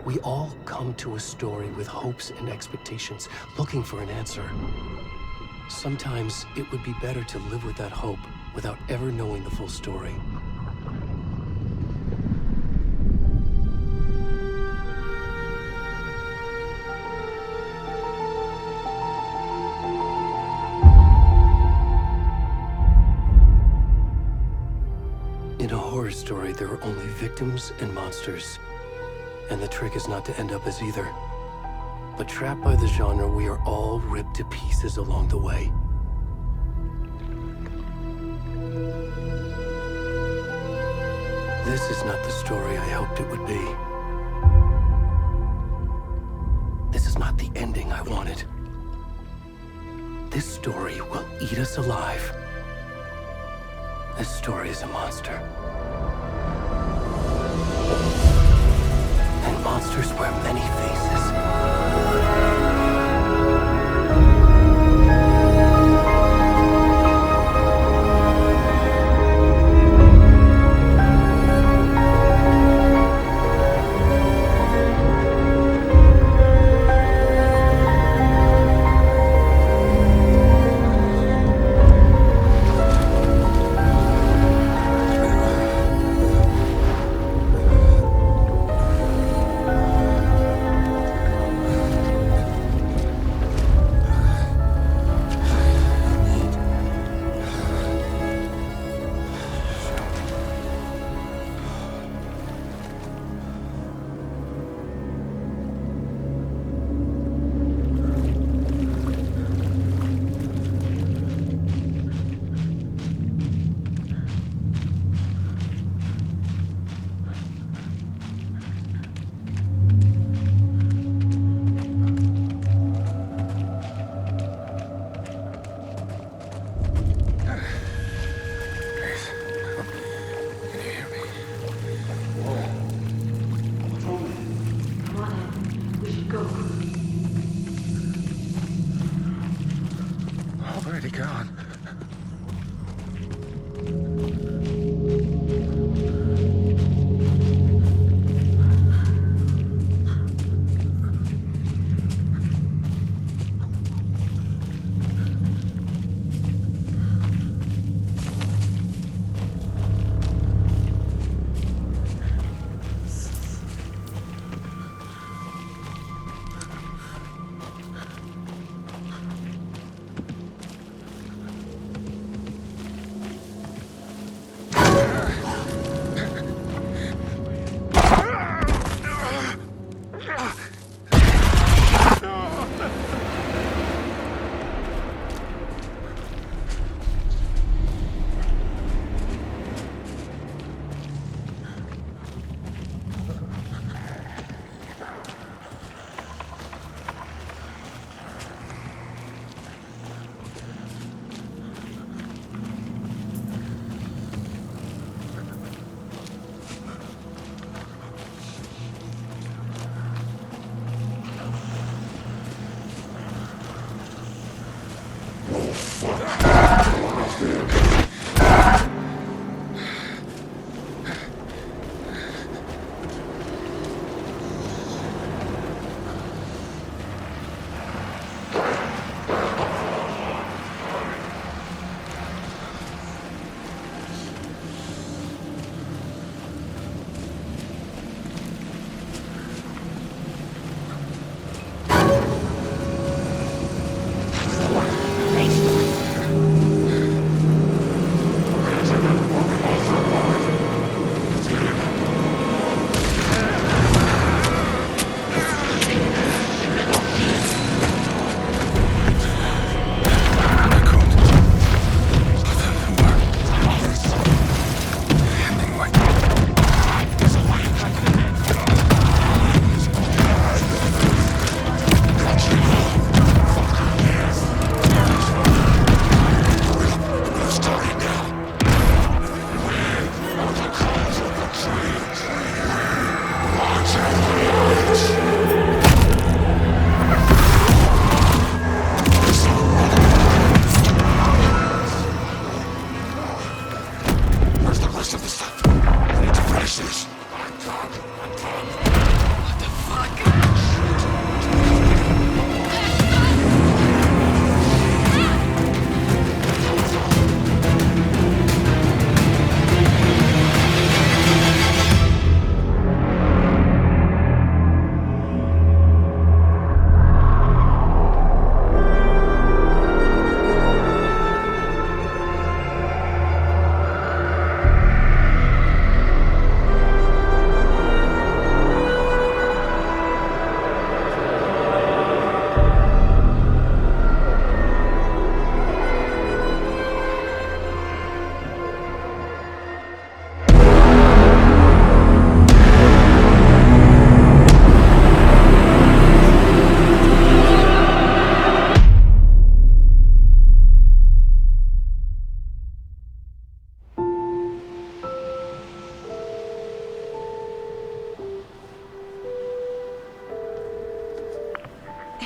We all come to a story with hopes and expectations, looking for an answer. Sometimes it would be better to live with that hope without ever knowing the full story. In a horror story, there are only victims and monsters. And the trick is not to end up as either. But trapped by the genre, we are all ripped to pieces along the way. This is not the story I hoped it would be. This is not the ending I wanted. This story will eat us alive. This story is a monster. And monsters wear many faces.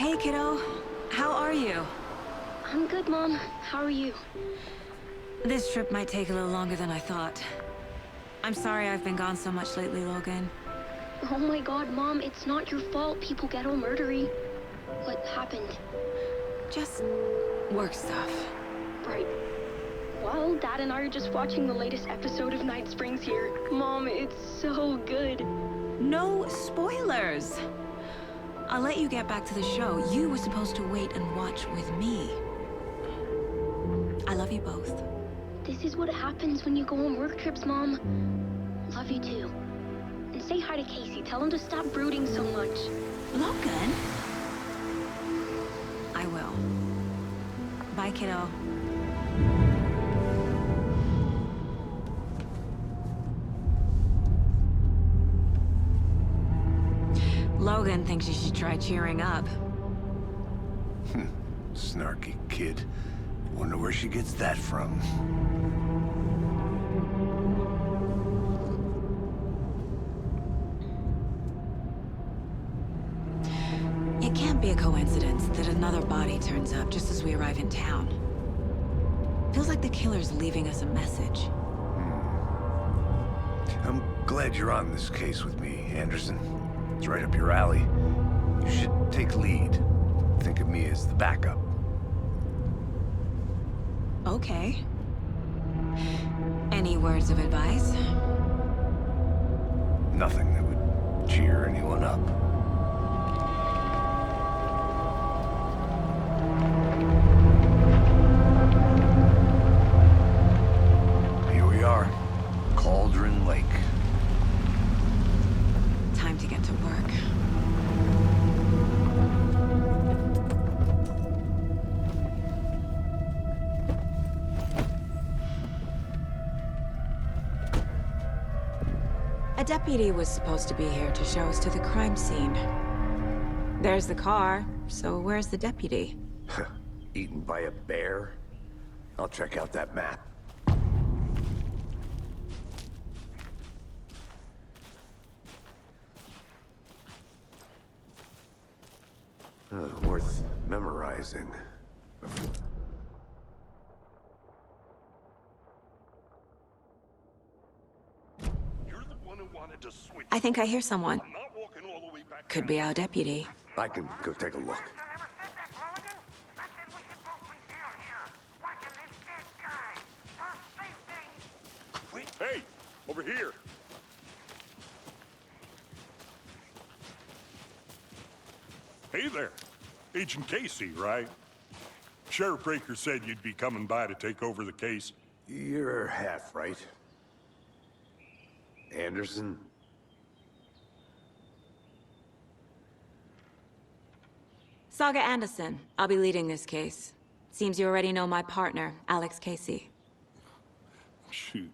Hey, kiddo. How are you? I'm good, Mom. How are you? This trip might take a little longer than I thought. I'm sorry I've been gone so much lately, Logan. Oh my god, Mom, it's not your fault people get all murdery. What happened? Just work stuff. Right. Well, Dad and I are just watching the latest episode of Night Springs here. Mom, it's so good. No spoilers! I'll let you get back to the show. You were supposed to wait and watch with me. I love you both. This is what happens when you go on work trips, Mom. Love you too. And say hi to Casey. Tell him to stop brooding so much. Logan? I will. Bye, kiddo. Logan thinks you should try cheering up. Snarky kid. Wonder where she gets that from. It can't be a coincidence that another body turns up just as we arrive in town. Feels like the killer's leaving us a message. I'm glad you're on this case with me, Anderson. It's right up your alley. You should take lead. Think of me as the backup. Okay. Any words of advice? Nothing that would cheer anyone up. Here we are. Cauldron Lake. Time to get to work. A deputy was supposed to be here to show us to the crime scene. There's the car, so where's the deputy? Eaten by a bear? I'll check out that map. Worth memorizing. You're the one who wanted to switch. I think I hear someone. I'm not walking all the way back. Could be our deputy. I can go take a look. Hey, over here. Hey there. Agent Casey, right? Sheriff Breaker said you'd be coming by to take over the case. You're half right. Anderson? Saga Anderson. I'll be leading this case. Seems you already know my partner, Alex Casey. Shoot.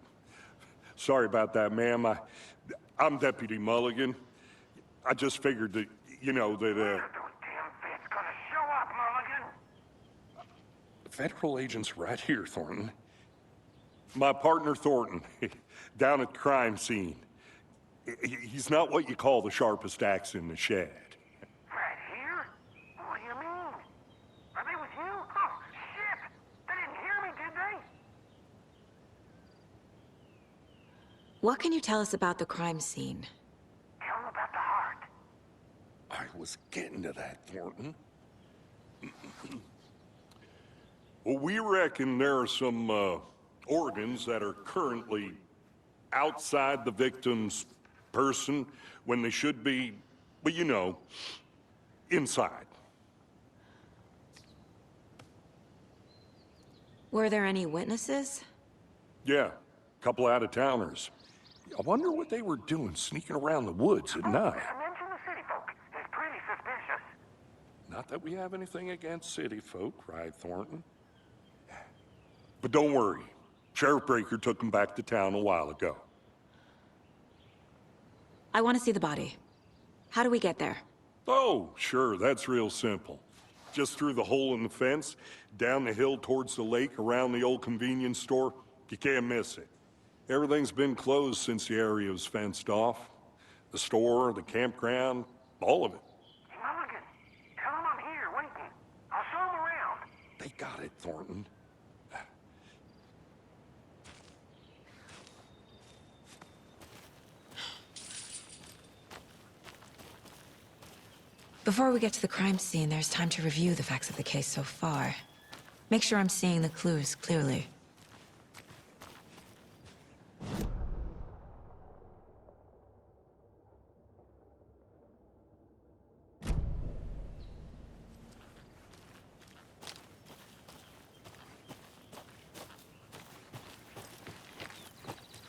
Sorry about that, ma'am. I'm Deputy Mulligan. I just figured that, you know, that, Federal agent's right here, Thornton. My partner, Thornton, down at the crime scene. He's not what you call the sharpest axe in the shed. Right here? What do you mean? Are they with you? Oh, shit! They didn't hear me, did they? What can you tell us about the crime scene? Tell them about the heart. I was getting to that, Thornton. Well, we reckon there are some, organs that are currently outside the victim's person when they should be, well, you know, inside. Were there any witnesses? Yeah, a couple out-of-towners. I wonder what they were doing sneaking around the woods at night. Mention the city folk. It's pretty suspicious. Not that we have anything against city folk, right, Thornton? But don't worry. Sheriff Breaker took them back to town a while ago. I want to see the body. How do we get there? Oh, sure, that's real simple. Just through the hole in the fence, down the hill towards the lake, around the old convenience store. You can't miss it. Everything's been closed since the area was fenced off. The store, the campground, all of it. Mulligan, tell them I'm here. I got it, Thornton. Before we get to the crime scene, there's time to review the facts of the case so far. Make sure I'm seeing the clues clearly.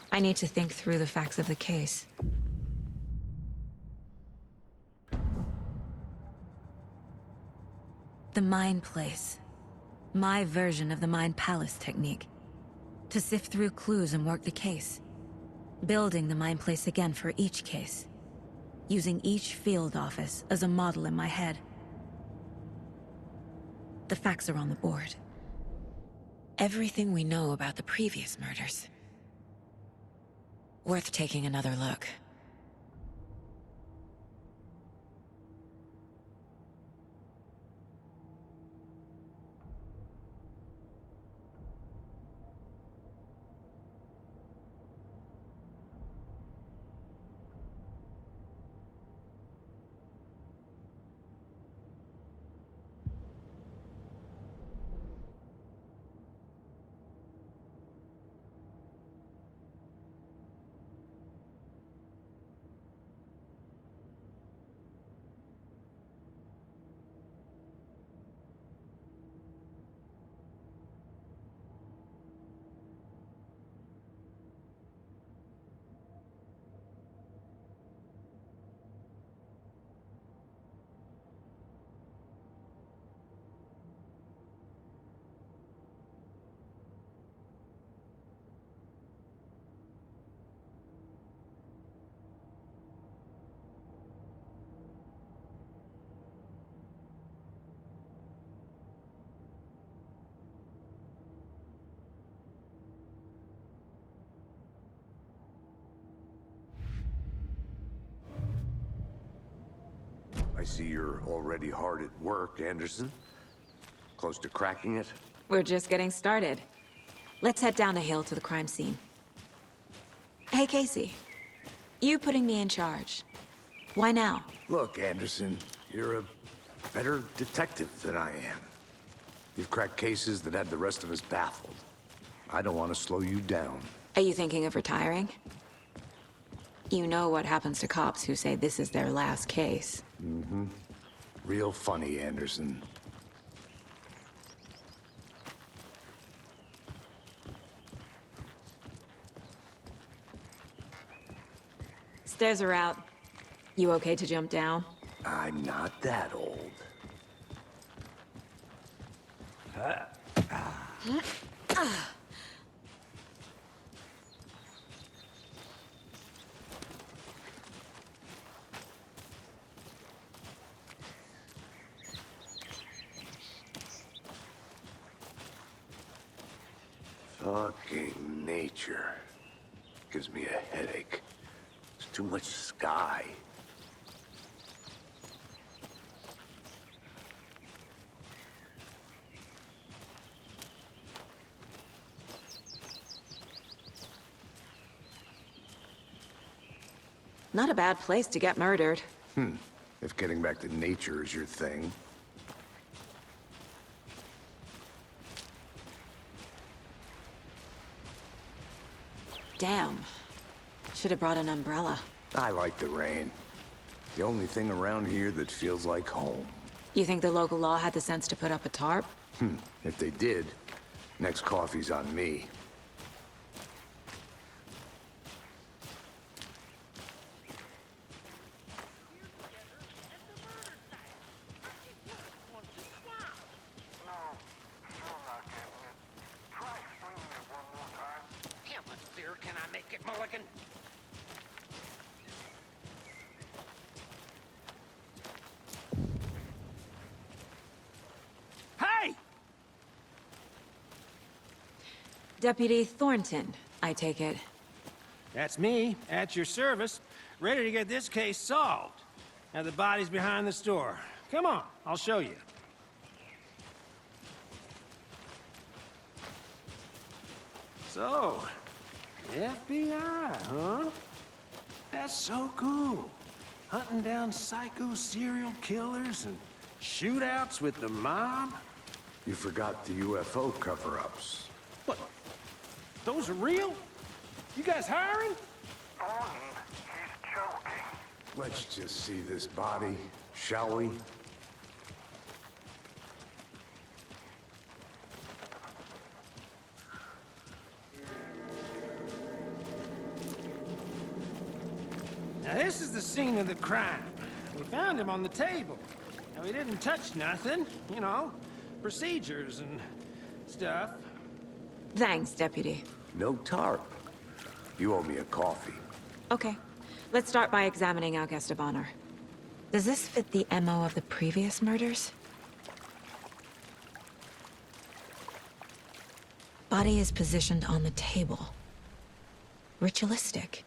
I need to think through the facts of the case. The Mind Place. My version of the Mind Palace technique. To sift through clues and work the case. Building the Mind Place again for each case. Using each field office as a model in my head. The facts are on the board. Everything we know about the previous murders. Worth taking another look. I see you're already hard at work, Anderson. Close to cracking it? We're just getting started. Let's head down the hill to the crime scene. Hey, Casey. You putting me in charge. Why now? Look, Anderson, you're a better detective than I am. You've cracked cases that had the rest of us baffled. I don't want to slow you down. Are you thinking of retiring? You know what happens to cops who say this is their last case. Mm-hmm. Real funny, Anderson. Stairs are out. You okay to jump down? I'm not that old. Fucking nature. Gives me a headache. There's too much sky. Not a bad place to get murdered. If getting back to nature is your thing. Damn. Should have brought an umbrella. I like the rain. The only thing around here that feels like home. You think the local law had the sense to put up a tarp? If they did, next coffee's on me. Can I make it, Mulligan? Hey! Deputy Thornton, I take it. That's me, at your service, ready to get this case solved. Now the body's behind the store. Come on, I'll show you. So, FBI, huh? That's so cool. Hunting down psycho serial killers and shootouts with the mob? You forgot the UFO cover-ups. What? Those are real? You guys hiring? Thornton, he's joking. Let's just see this body, shall we? Now this is the scene of the crime. We found him on the table. Now he didn't touch nothing, you know, procedures and stuff. Thanks, Deputy. No tarp. You owe me a coffee. Okay, let's start by examining our guest of honor. Does this fit the MO of the previous murders? Body is positioned on the table. Ritualistic.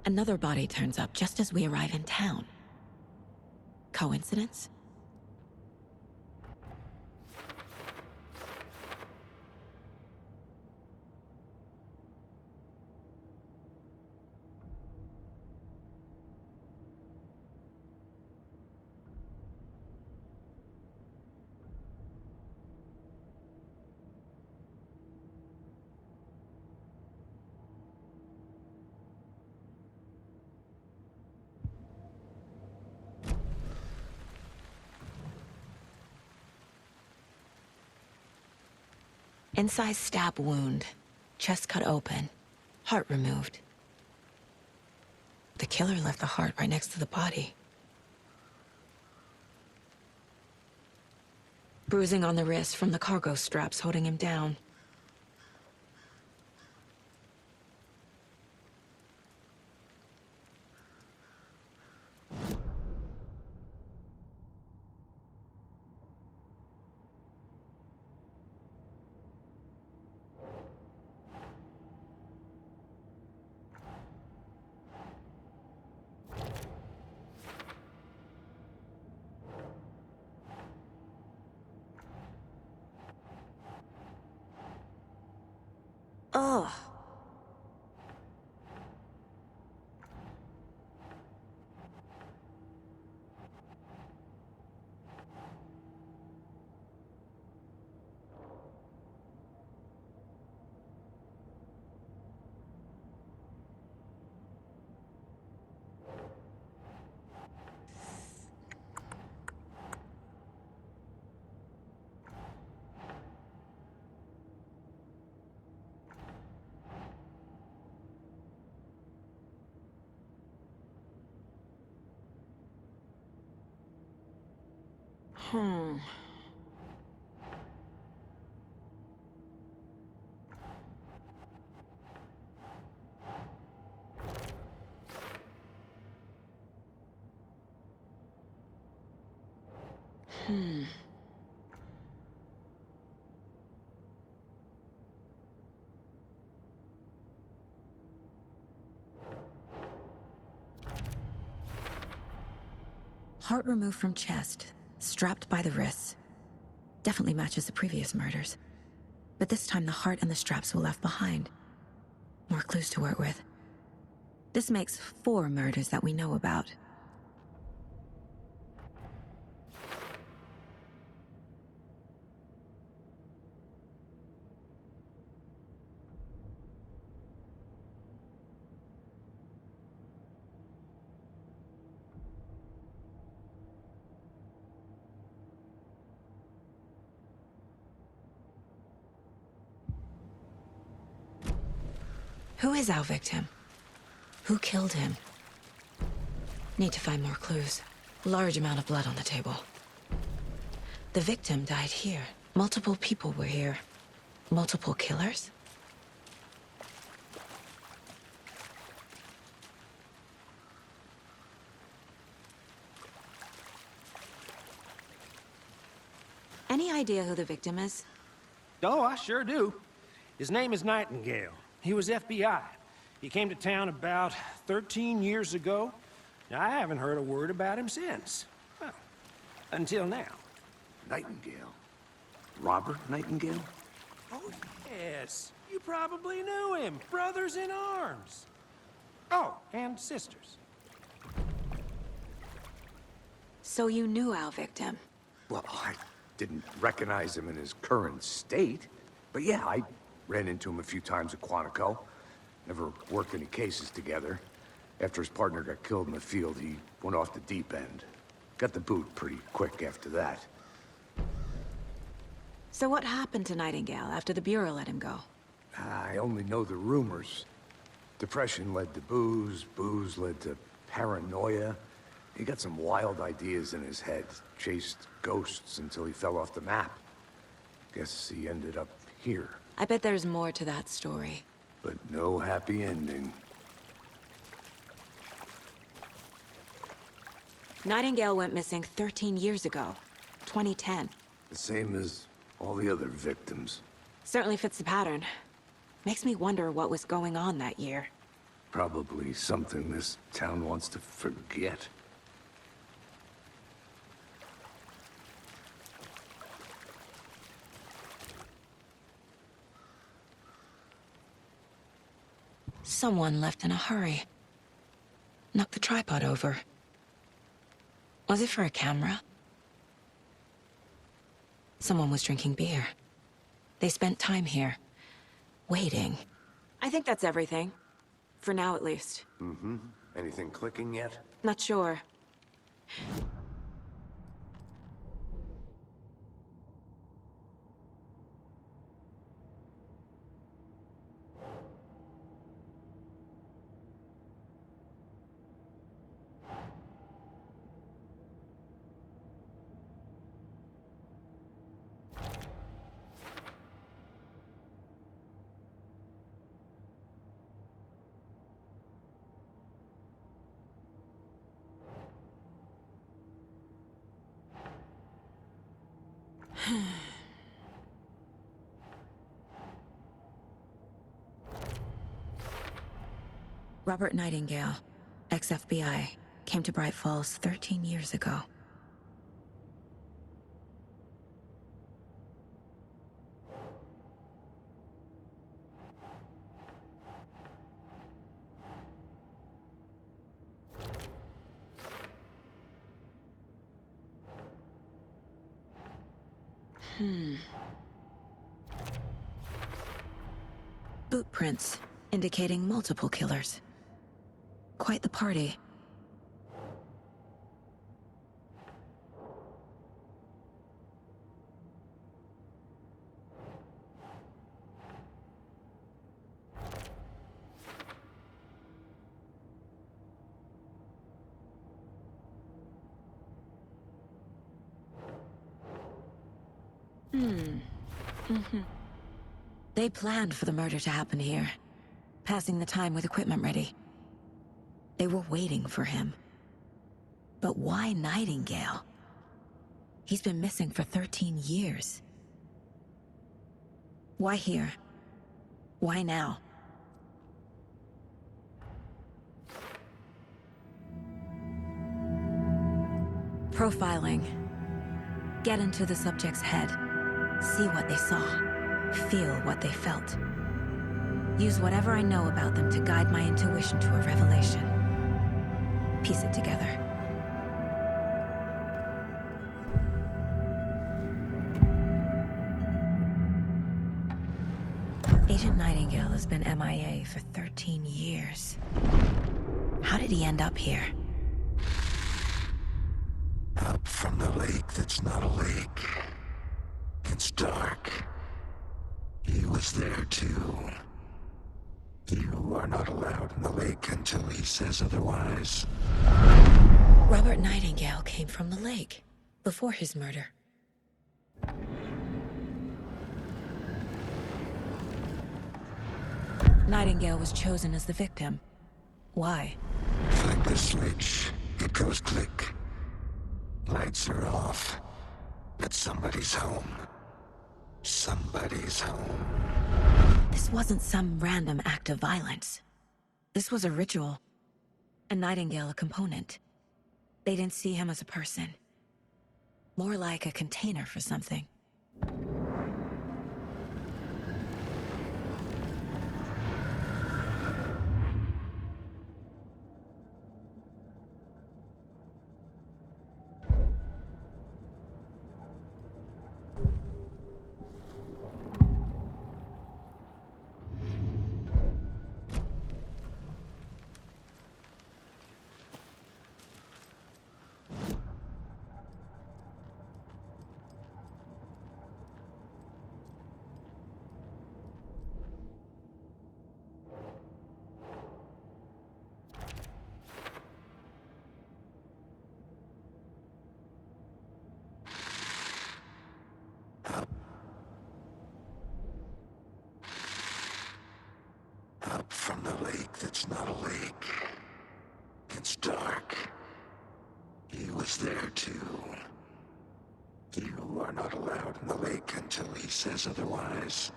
Another body turns up just as we arrive in town. Coincidence? Incised stab wound. Chest cut open. Heart removed. The killer left the heart right next to the body. Bruising on the wrist from the cargo straps holding him down. Ugh. Hmm. Heart removed from chest, strapped by the wrists. Definitely matches the previous murders. But this time the heart and the straps were left behind. More clues to work with. This makes 4 murders that we know about. Who is our victim? Who killed him? Need to find more clues. Large amount of blood on the table. The victim died here. Multiple people were here. Multiple killers? Any idea who the victim is? Oh, I sure do. His name is Nightingale. He was FBI. He came to town about 13 years ago. Now, I haven't heard a word about him since. Well, until now. Nightingale? Robert Nightingale? Oh, yes. You probably knew him. Brothers in arms. Oh, and sisters. So you knew our victim? Well, I didn't recognize him in his current state. But yeah, I ran into him a few times at Quantico. Never worked any cases together. After his partner got killed in the field, he went off the deep end. Got the boot pretty quick after that. So what happened to Nightingale after the Bureau let him go? I only know the rumors. Depression led to booze, booze led to paranoia. He got some wild ideas in his head, chased ghosts until he fell off the map. Guess he ended up here. I bet there's more to that story. But no happy ending. Nightingale went missing 13 years ago. 2010. The same as all the other victims. Certainly fits the pattern. Makes me wonder what was going on that year. Probably something this town wants to forget. Someone left in a hurry. Knocked the tripod over. Was it for a camera? Someone was drinking beer. They spent time here, waiting. I think that's everything. For now, at least. Mm-hmm. Anything clicking yet? Not sure. Robert Nightingale, ex-FBI, came to Bright Falls 13 years ago. Boot prints, indicating multiple killers. Quite the party. They planned for the murder to happen here, passing the time with equipment ready. They were waiting for him. But why Nightingale? He's been missing for 13 years. Why here? Why now? Profiling. Get into the subject's head. See what they saw. Feel what they felt. Use whatever I know about them to guide my intuition to a revelation. Piece it together. Agent Nightingale has been MIA for 13 years. How did he end up here? Up from the lake that's not a lake. It's dark. He was there too. You are not allowed in the lake until he says otherwise. Robert Nightingale came from the lake before his murder. Nightingale was chosen as the victim. Why? Find the switch. It goes click. Lights are off. But somebody's home. Somebody's home. This wasn't some random act of violence. This was a ritual. And Nightingale a component. They didn't see him as a person. More like a container for something. Up from the lake that's not a lake. It's dark. He was there too. You are not allowed in the lake until he says otherwise.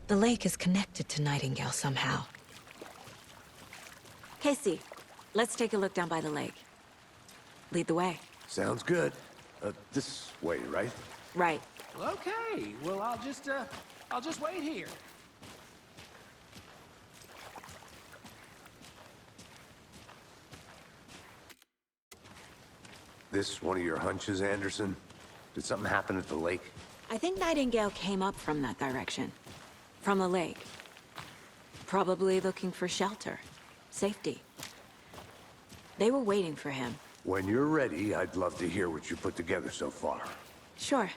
The lake is connected to Nightingale somehow. Casey, let's take a look down by the lake. Lead the way. Sounds good. This way, right? Right. Okay, well, I'll just wait here. This one of your hunches, Anderson? Did something happen at the lake? I think Nightingale came up from that direction. From the lake. Probably looking for shelter. Safety. They were waiting for him. When you're ready, I'd love to hear what you put together so far. Sure.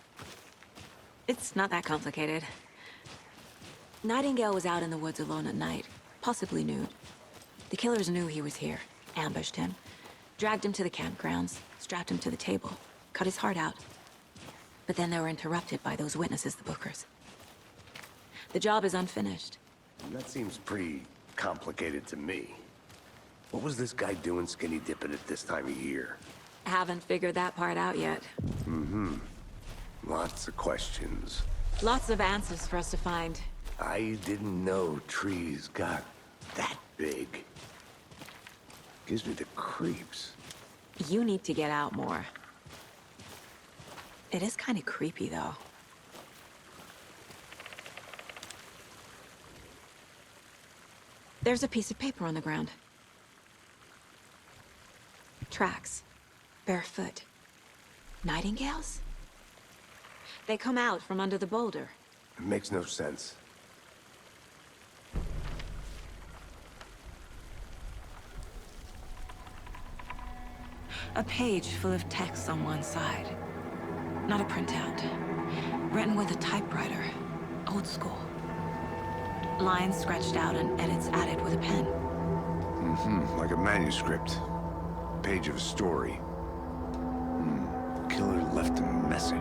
It's not that complicated. Nightingale was out in the woods alone at night, possibly nude. The killers knew he was here, ambushed him, dragged him to the campgrounds, strapped him to the table, cut his heart out. But then they were interrupted by those witnesses, the Bookers. The job is unfinished. That seems pretty complicated to me. What was this guy doing skinny dipping at this time of year? Haven't figured that part out yet. Mm-hmm. Lots of questions. Lots of answers for us to find. I didn't know trees got that big. Gives me the creeps. You need to get out more. It is kind of creepy, though. There's a piece of paper on the ground. Tracks. Barefoot. Nightingales? They come out from under the boulder. It makes no sense. A page full of text on one side. Not a printout. Written with a typewriter. Old school. Lines scratched out and edits added with a pen. Mm-hmm. Like a manuscript. Page of a story. Killer left a message.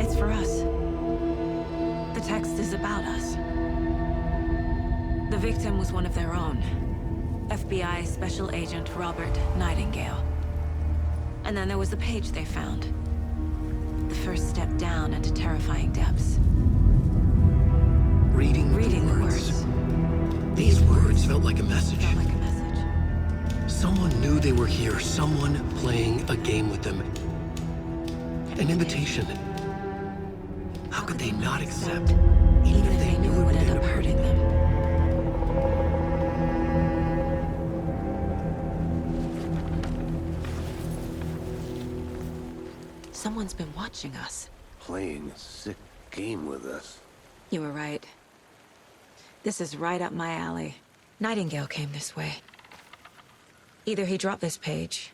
It's for us. The text is about us. The victim was one of their own. FBI Special Agent Robert Nightingale. And then there was the page they found. The first step down into terrifying depths. Reading the words. These words felt like a message. Someone knew they were here. Someone playing a game with them. An invitation. How could they not accept? Even if they knew it would end up hurting them. Someone's been watching us. Playing a sick game with us. You were right. This is right up my alley. Nightingale came this way. Either he dropped this page,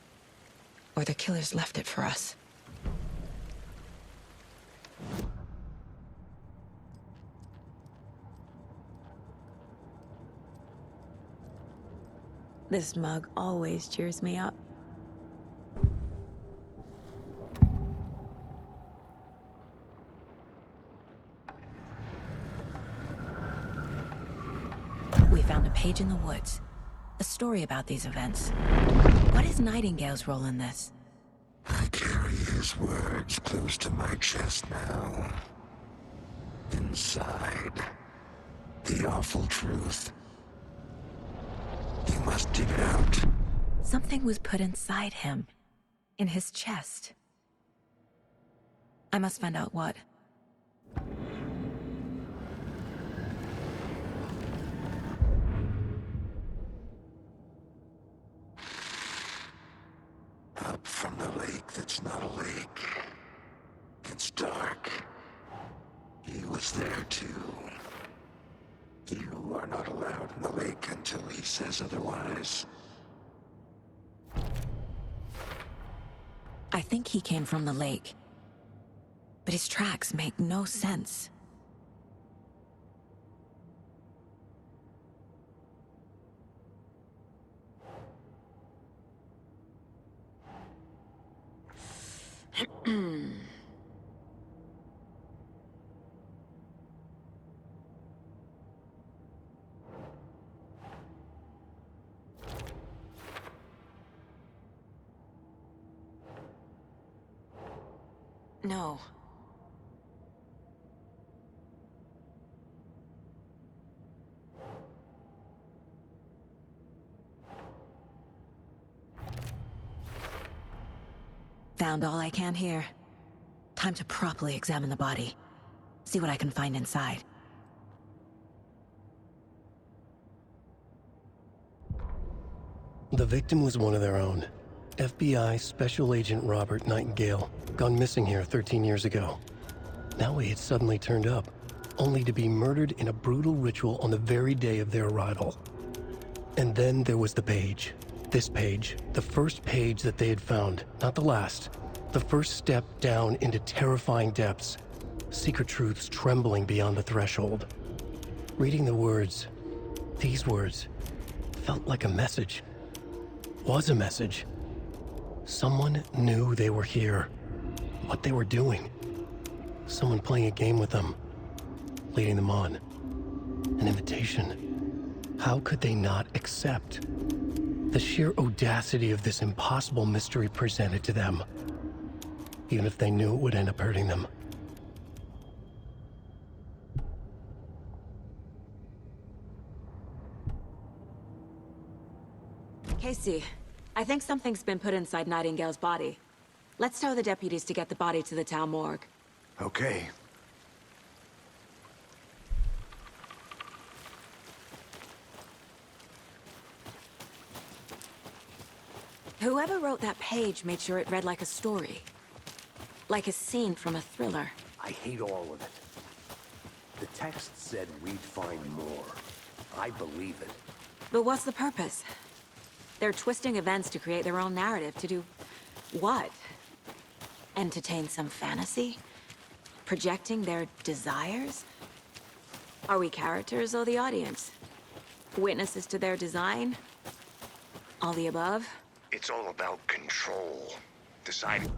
or the killers left it for us. This mug always cheers me up. We found a page in the woods. A story about these events. What is Nightingale's role in this? I carry his words close to my chest now. Inside, the awful truth. You must dig it out. Something was put inside him. In his chest. I must find out what. Up from the lake that's not a lake. It's dark. He was there too. You are not allowed in the lake until he says otherwise. I think he came from the lake. But his tracks make no sense. No. Found all I can here. Time to properly examine the body. See what I can find inside. The victim was one of their own. FBI Special Agent Robert Nightingale, gone missing here 13 years ago. Now he had suddenly turned up, only to be murdered in a brutal ritual on the very day of their arrival. And then there was the page. This page, the first page that they had found, not the last. The first step down into terrifying depths. Secret truths trembling beyond the threshold. Reading the words, these words, felt like a message. Was a message. Someone knew they were here. What they were doing. Someone playing a game with them. Leading them on. An invitation. How could they not accept? The sheer audacity of this impossible mystery presented to them. Even if they knew it would end up hurting them. Casey, I think something's been put inside Nightingale's body. Let's tell the deputies to get the body to the town morgue. Okay. Whoever wrote that page made sure it read like a story. Like a scene from a thriller. I hate all of it. The text said we'd find more. I believe it. But what's the purpose? They're twisting events to create their own narrative to do... what? Entertain some fantasy? Projecting their desires? Are we characters or the audience? Witnesses to their design? All the above? It's all about control. Deciding.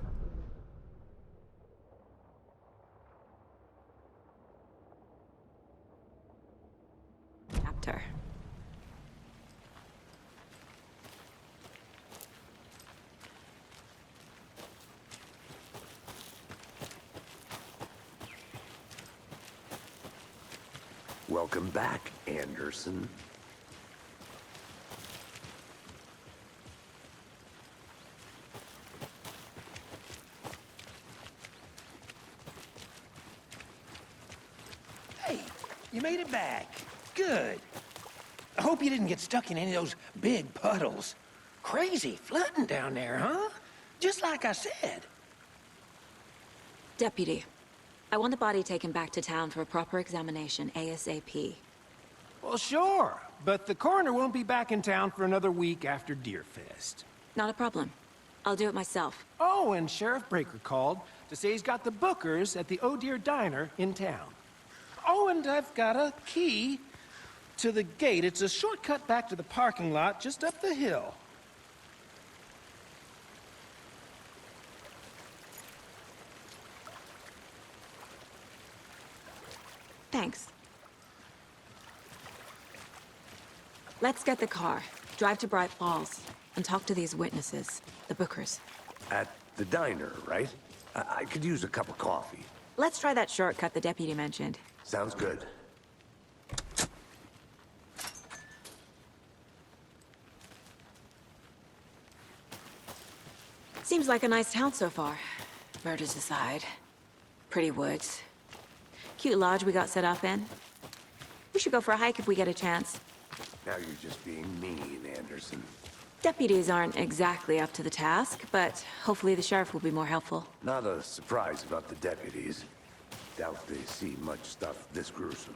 Chapter. Welcome back, Anderson. Hey, you made it back. Good. I hope you didn't get stuck in any of those big puddles. Crazy flooding down there, huh? Just like I said. Deputy, I want the body taken back to town for a proper examination, ASAP. Well, sure. But the coroner won't be back in town for another week after Deerfest. Not a problem. I'll do it myself. Oh, and Sheriff Breaker called to say he's got the Bookers at the Oh Dear Diner in town. Oh, and I've got a key to the gate. It's a shortcut back to the parking lot just up the hill. Thanks. Let's get the car, drive to Bright Falls, and talk to these witnesses, the Bookers. At the diner, right? I could use a cup of coffee. Let's try that shortcut the deputy mentioned. Sounds good. Seems like a nice town so far. Murders aside. Pretty woods. Cute lodge we got set up in. We should go for a hike if we get a chance. Now you're just being mean, Anderson. Deputies aren't exactly up to the task, but hopefully the sheriff will be more helpful. Not a surprise about the deputies. Doubt they see much stuff this gruesome.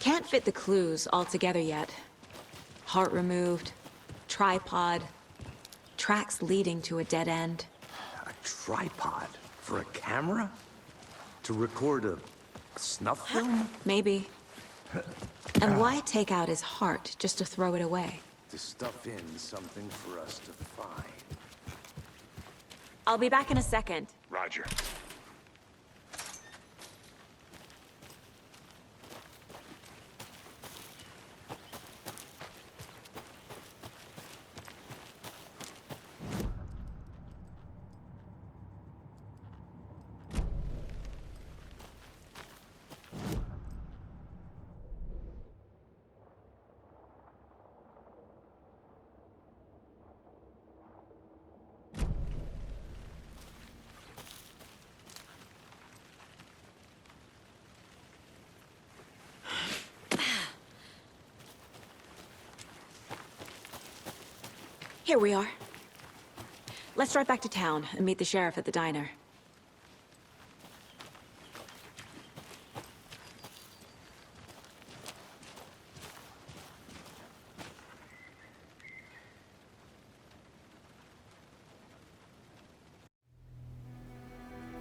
Can't fit the clues all together yet. Heart removed, tripod, tracks leading to a dead end. A tripod? For a camera? To record a snuff film? Maybe. And why take out his heart just to throw it away? To stuff in something for us to find. I'll be back in a second. Roger. Here we are. Let's drive back to town and meet the sheriff at the diner.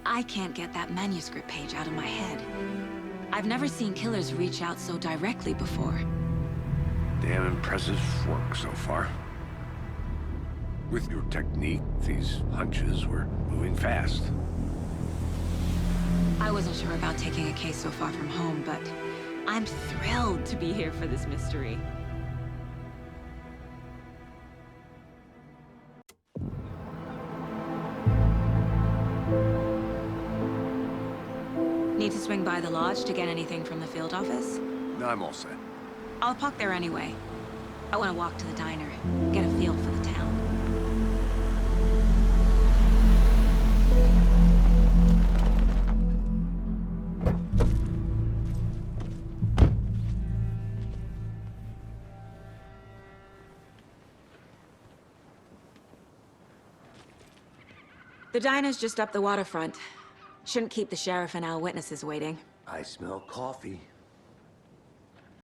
I can't get that manuscript page out of my head. I've never seen killers reach out so directly before. Damn impressive work so far. With your technique, these hunches were moving fast. I wasn't sure about taking a case so far from home, but I'm thrilled to be here for this mystery. Need to swing by the lodge to get anything from the field office? No, I'm all set. I'll park there anyway. I want to walk to the diner, get a feel for the town. The diner's just up the waterfront. Shouldn't keep the sheriff and our witnesses waiting. I smell coffee.